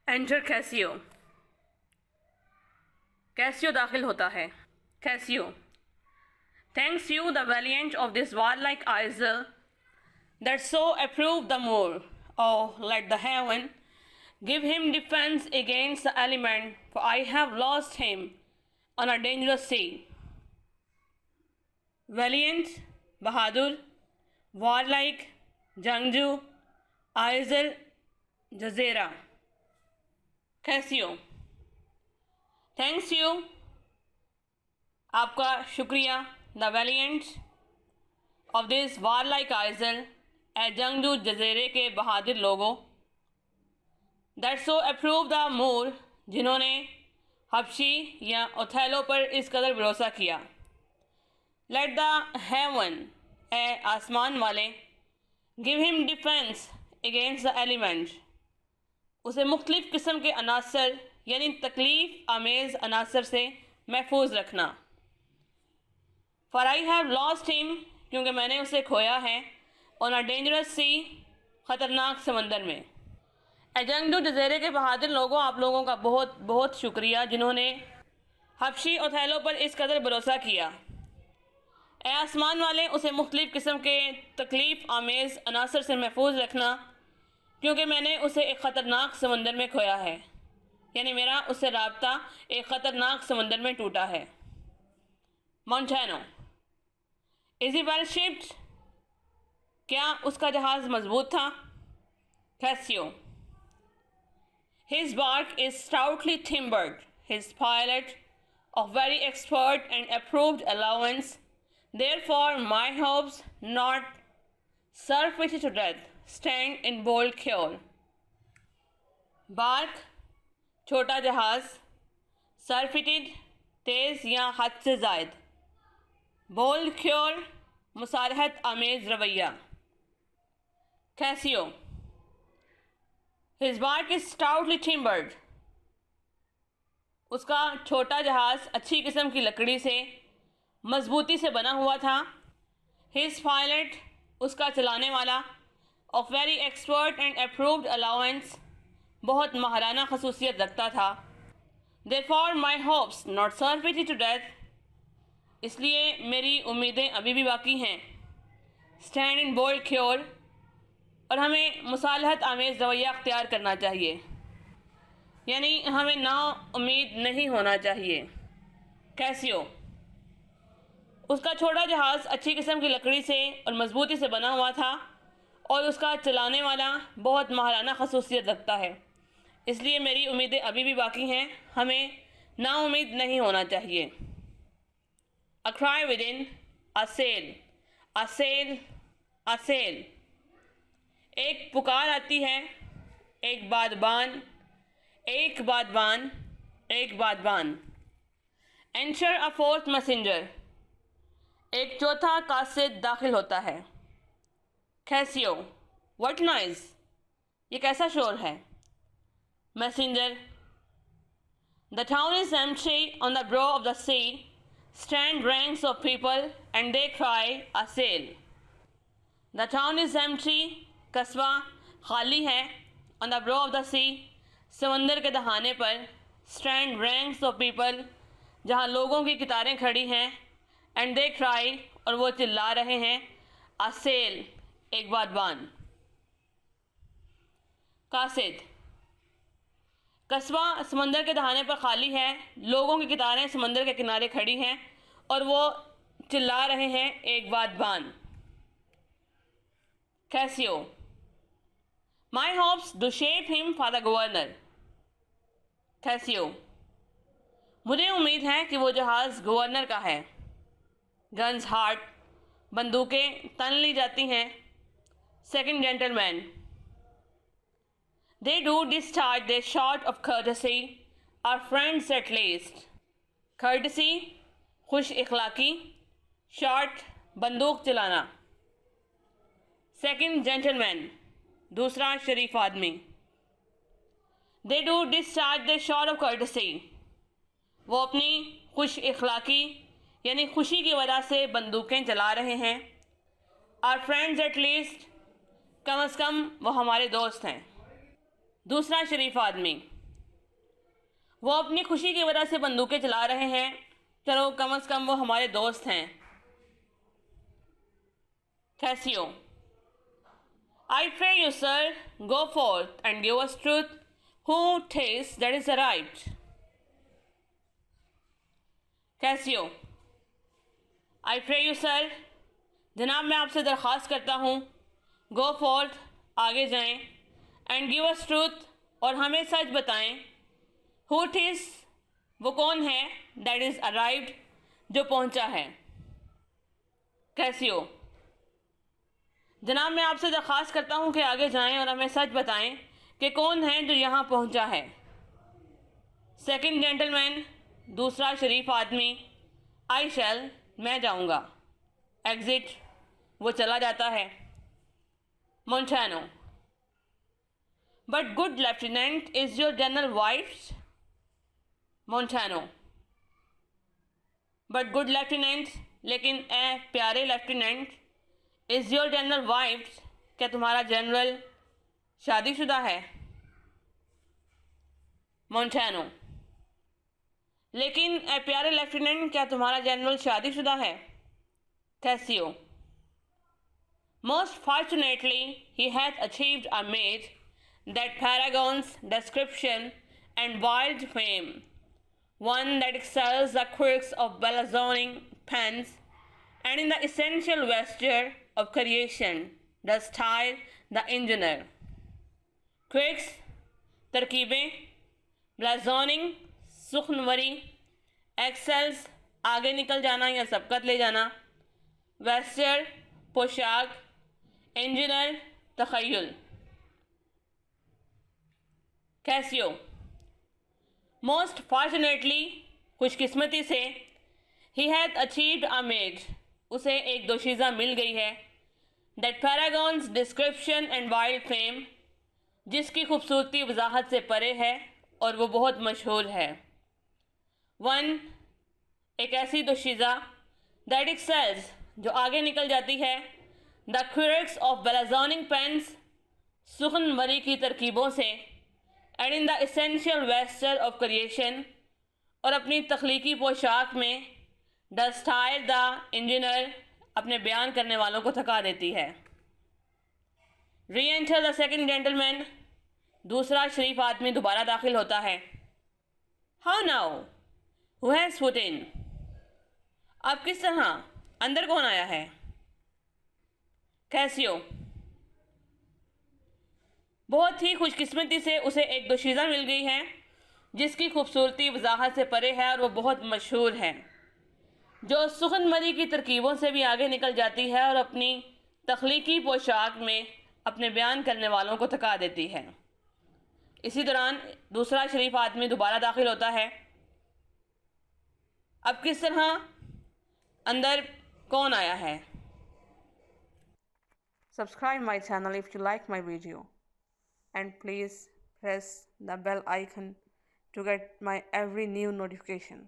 Enter Casio. Casio दाखिल होता है। Casio, thanks you the valiant of this warlike Isle that so approve the more. Oh, let the heaven give him defense against the element, for I have lost him on a dangerous sea. Valiant, बहादुर, warlike, जंगजू, isle, जजेरा। Cassio, thanks you, आपका शुक्रिया, the valiant of this warlike isle, ए जंगजू जजेरे के बहादुर लोगों, that so approve the Moor, जिन्होंने हबशी या ओथेलो पर इस कदर भरोसा किया। लेट द हेवन, ए आसमान वाले, give him defence against the element, उसे मुख्तलिफ़ किस्म के अनासर यानी तकलीफ़ आमेज़ अनासर से महफूज रखना। For I have lost him, क्योंकि मैंने उसे खोया है, ऑन अ डेंजरस सी, ख़तरनाक समंदर में। जंगजू जज़ीरे के बहादुर लोगों, आप लोगों का बहुत बहुत शुक्रिया, जिन्होंने हबशी ओथेलो पर इस कदर भरोसा किया। ए आसमान वाले, उसे मुख्तलिफ़ किस्म के तकलीफ़ आमेज़ अनासर से महफूज रखना, क्योंकि मैंने उसे एक ख़तरनाक समंदर में खोया है, यानी मेरा उससे राब्ता एक ख़तरनाक समंदर में टूटा है। Montano, is he well shipped, क्या उसका जहाज़ मजबूत था। Cassio, his bark is stoutly timbered, his pilot of very expert and approved allowance, therefore my hopes not surfeited to death stand in bold cure. Bark, छोटा जहाज़, सरफिटेड, तेज़ या हद से ज़ायद, बोल्ड क्योर, मुसारहत आमेज़ रवैया। Casio, his bark is stoutly टिम्बर्ड, उसका छोटा जहाज़ अच्छी किस्म की लकड़ी से मजबूती से बना हुआ था। हिज पायलट, उसका चलाने वाला, of very expert and approved allowance, बहुत महाराना खसूसियत रखता था। Therefore my hopes not surfeited to death, इसलिए मेरी उम्मीदें अभी भी बाकी हैं। स्टैंड इन बोल्ड क्योर, और हमें मुसालहत आमेज़ रवैया अख्तियार करना चाहिए, यानी हमें ना उम्मीद नहीं होना चाहिए। कैसियो, उसका छोटा जहाज़ अच्छी किस्म की लकड़ी से और मजबूती से बना हुआ था, और उसका चलाने वाला बहुत महाराना खसूसियत रखता है, इसलिए मेरी उम्मीदें अभी भी बाकी हैं, हमें नाउम्मीद नहीं होना चाहिए। A cry within, a sail, a sail, a sail, एक पुकार आती है, एक बादबान, एक बादबान, एक बादबान। एंटर अ फोर्थ मैसेंजर, एक चौथा कासिद दाखिल होता है। कैसियो, व्हाट नॉइज़, ये कैसा शोर है। Messenger, the town is empty, on the brow of the sea stand ranks of people and they cry a sail. The town is empty, कस्बा खाली है, on the brow of the sea, समंदर के दहाने पर, स्टैंड रैंक्स ऑफ पीपल, जहाँ लोगों की कतारें खड़ी हैं, एंड दे क्राई, और वो चिल्ला रहे हैं, अ सेल, एक बादबान। कासिद, कस्बा समंदर के दहाने पर खाली है, लोगों की कतारें समंदर के किनारे खड़ी हैं, और वो चिल्ला रहे हैं, एक बादबान। Cassio, my hopes do shape him for the governor. Cassio, मुझे उम्मीद है कि वो जहाज़ गवर्नर का है। गन्स हार्ट, बंदूकें तन ली जाती हैं। Second gentleman, they do discharge the shot of courtesy, are friends at least. Courtesy, खुश इखलाकी, शॉट, बंदूक चलाना। सेकंड जेंटलमैन, दूसरा शरीफ आदमी, दे do discharge the shot of courtesy, वो अपनी खुश इखलाकी यानी खुशी की वजह से बंदूकें चला रहे हैं। आर फ्रेंड्स एट लीस्ट, कम अज़ कम वो हमारे दोस्त हैं। दूसरा शरीफ आदमी, वो अपनी खुशी की वजह से बंदूकें चला रहे हैं, चलो कम से कम वो हमारे दोस्त हैं। Casio, I pray you, sir, go forth and give us truth, who tastes that is right. Casio, I pray you, sir, जनाब मैं आपसे दरख्वास्त करता हूँ, go forth, आगे जाएं, and give us truth, और हमें सच बताएं, who it is, वो कौन है, that is arrived, जो पहुँचा है। कैसियो, जनाब मैं आपसे दरख्वास्त करता हूँ कि आगे जाएं और हमें सच बताएं कि कौन है जो यहाँ पहुँचा है। सेकंड जेंटलमैन, दूसरा शरीफ आदमी, आई शैल, मैं जाऊँगा। एग्ज़िट, वो चला जाता है। Montano, but good lieutenant is your general wife. Montano, but good lieutenant, लेकिन ए प्यारे lieutenant, is your general wife, क्या तुम्हारा जनरल शादीशुदा है। मोंटानो, लेकिन ए प्यारे लेफ्टिनेंट, क्या तुम्हारा जनरल शादीशुदा है। Cassio, most fortunately he hath achieved a mate that paragons description and wild fame, one that excels the quirks of blazoning pens, and in the essential vesture of creation does style the engineer. Quirks, तरकीबें, blazoning, सुखनवरी, excels, आगे निकल जाना या सबकत ले जाना, vesture, पोशाक, engineer, तखय्युल। Cassio, most fortunately, खुशकिस्मती से, he hath achieved a mate, उसे एक दोशीज़ा मिल गई है, that paragons description and wild fame, जिसकी खूबसूरती वजाहत से परे है और वो बहुत मशहूर है। वन, एक ऐसी दोशीज़ा, दैट एक्सेल्स, जो आगे निकल जाती है, द क्विर्क्स ऑफ ब्लाजोनिंग पेन्स, सुखन मरी की तरकीबों से, and in the essential Wester of creation, और अपनी तख्लीकी पोशाक में, द स्टाइल द इंजीनियर, अपने बयान करने वालों को थका देती है। री एंटर द सेकेंड जेंटलमैन, दूसरा शरीफ आदमी दोबारा दाखिल होता है। How now, who has foot in, अब किस तरह, अंदर कौन आया है। कैसियो, बहुत ही खुशकिस्मती से उसे एक दोशीज़ा मिल गई है जिसकी खूबसूरती वजाहत से परे है और वो बहुत मशहूर है, जो सुखन मरी की तरकीबों से भी आगे निकल जाती है और अपनी तख्लीकी पोशाक में अपने बयान करने वालों को थका देती है। इसी दौरान दूसरा शरीफ आदमी दोबारा दाखिल होता है। अब किस तरह, अंदर कौन आया है। Subscribe my channel if you like my video, and please press the bell icon to get my every new notification.